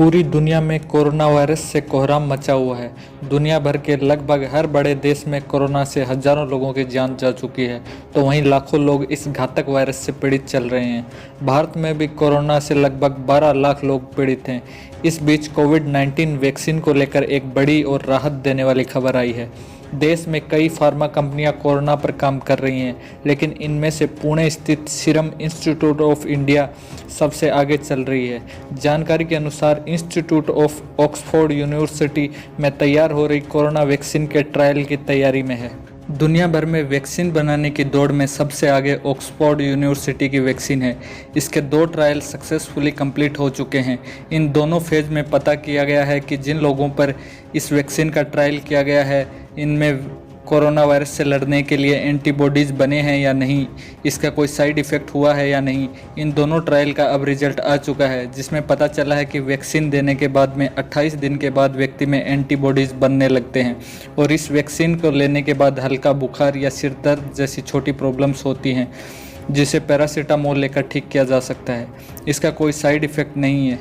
पूरी दुनिया में कोरोना वायरस से कोहराम मचा हुआ है। दुनिया भर के लगभग हर बड़े देश में कोरोना से हजारों लोगों की जान जा चुकी है, तो वहीं लाखों लोग इस घातक वायरस से पीड़ित चल रहे हैं। भारत में भी कोरोना से लगभग 12 लाख लोग पीड़ित हैं। इस बीच कोविड-19 वैक्सीन को लेकर एक बड़ी और राहत देने वाली खबर आई है। देश में कई फार्मा कंपनियां कोरोना पर काम कर रही हैं, लेकिन इनमें से पुणे स्थित सीरम इंस्टीट्यूट ऑफ इंडिया सबसे आगे चल रही है। जानकारी के अनुसार इंस्टीट्यूट ऑफ ऑक्सफोर्ड यूनिवर्सिटी में तैयार हो रही कोरोना वैक्सीन के ट्रायल की तैयारी में है। दुनिया भर में वैक्सीन बनाने की दौड़ में सबसे आगे ऑक्सफोर्ड यूनिवर्सिटी की वैक्सीन है। इसके 2 ट्रायल सक्सेसफुली कंप्लीट हो चुके हैं। इन दोनों फेज में पता किया गया है कि जिन लोगों पर इस वैक्सीन का ट्रायल किया गया है, इनमें कोरोना वायरस से लड़ने के लिए एंटीबॉडीज़ बने हैं या नहीं, इसका कोई साइड इफ़ेक्ट हुआ है या नहीं। इन दोनों ट्रायल का अब रिजल्ट आ चुका है, जिसमें पता चला है कि वैक्सीन देने के बाद में 28 दिन के बाद व्यक्ति में एंटीबॉडीज़ बनने लगते हैं और इस वैक्सीन को लेने के बाद हल्का बुखार या सिर दर्द जैसी छोटी प्रॉब्लम्स होती हैं, जिसे पैरासीटामोल लेकर ठीक किया जा सकता है। इसका कोई साइड इफ़ेक्ट नहीं है।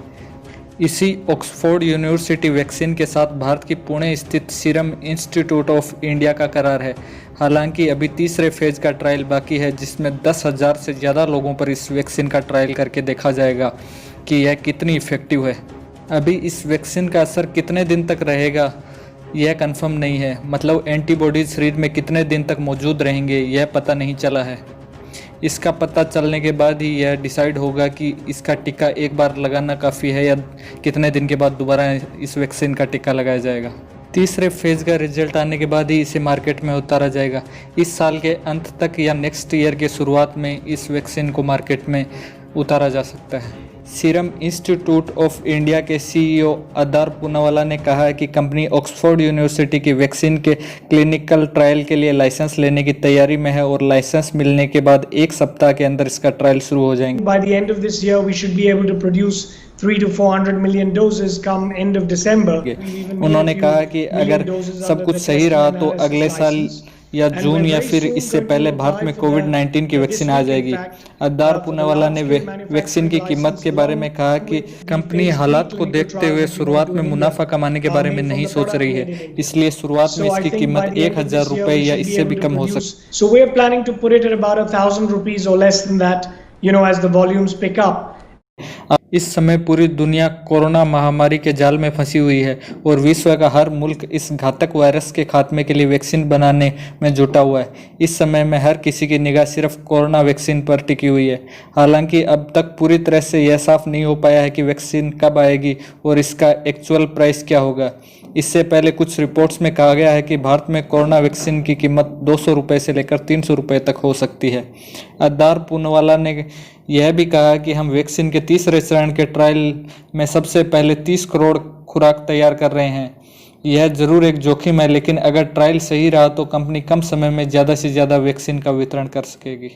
इसी ऑक्सफोर्ड यूनिवर्सिटी वैक्सीन के साथ भारत की पुणे स्थित सीरम इंस्टीट्यूट ऑफ इंडिया का करार है। हालांकि अभी तीसरे फेज का ट्रायल बाकी है, जिसमें 10,000 से ज़्यादा लोगों पर इस वैक्सीन का ट्रायल करके देखा जाएगा कि यह कितनी इफ़ेक्टिव है। अभी इस वैक्सीन का असर कितने दिन तक रहेगा यह कंफर्म नहीं है, मतलब एंटीबॉडीज शरीर में कितने दिन तक मौजूद रहेंगे यह पता नहीं चला है। इसका पता चलने के बाद ही यह डिसाइड होगा कि इसका टीका एक बार लगाना काफ़ी है या कितने दिन के बाद दोबारा इस वैक्सीन का टीका लगाया जाएगा। तीसरे फेज़ का रिजल्ट आने के बाद ही इसे मार्केट में उतारा जाएगा। इस साल के अंत तक या नेक्स्ट ईयर के शुरुआत में इस वैक्सीन को मार्केट में उतारा जा सकता है। सीरम इंस्टीट्यूट ऑफ इंडिया के सीईओ अदार पूनावाला ने कहा है कि कंपनी ऑक्सफोर्ड यूनिवर्सिटी की वैक्सीन के क्लिनिकल ट्रायल के लिए लाइसेंस लेने की तैयारी में है और लाइसेंस मिलने के बाद 1 सप्ताह के अंदर इसका ट्रायल शुरू हो जाएंगे। By the end of this year, we should be able to produce 300 to 400 million doses come end of December. उन्होंने कहा कि अगर सब कुछ सही रहा तो अगले साल या जून या फिर इससे पहले भारत में कोविड-19 की वैक्सीन आ जाएगी। अदार पूनावाला ने वैक्सीन की कीमत के बारे में कहा कि कंपनी हालात को देखते हुए शुरुआत में मुनाफा कमाने के बारे में नहीं सोच रही है, इसलिए शुरुआत में इसकी कीमत 1,000 रुपये या इससे भी कम हो सकती है। So we are planning to put it at about 1,000 rupees or less than that, as the volumes pick up. इस समय पूरी दुनिया कोरोना महामारी के जाल में फंसी हुई है और विश्व का हर मुल्क इस घातक वायरस के खात्मे के लिए वैक्सीन बनाने में जुटा हुआ है। इस समय में हर किसी की निगाह सिर्फ कोरोना वैक्सीन पर टिकी हुई है। हालांकि अब तक पूरी तरह से यह साफ नहीं हो पाया है कि वैक्सीन कब आएगी और इसका एक्चुअल प्राइस क्या होगा। इससे पहले कुछ रिपोर्ट्स में कहा गया है कि भारत में कोरोना वैक्सीन की कीमत 200 रुपये से लेकर 300 रुपये तक हो सकती है। अदार पूनावाला ने यह भी कहा कि हम वैक्सीन के तीसरे चरण के ट्रायल में सबसे पहले 30 करोड़ खुराक तैयार कर रहे हैं। यह जरूर एक जोखिम है, लेकिन अगर ट्रायल सही रहा तो कंपनी कम समय में ज़्यादा से ज़्यादा वैक्सीन का वितरण कर सकेगी।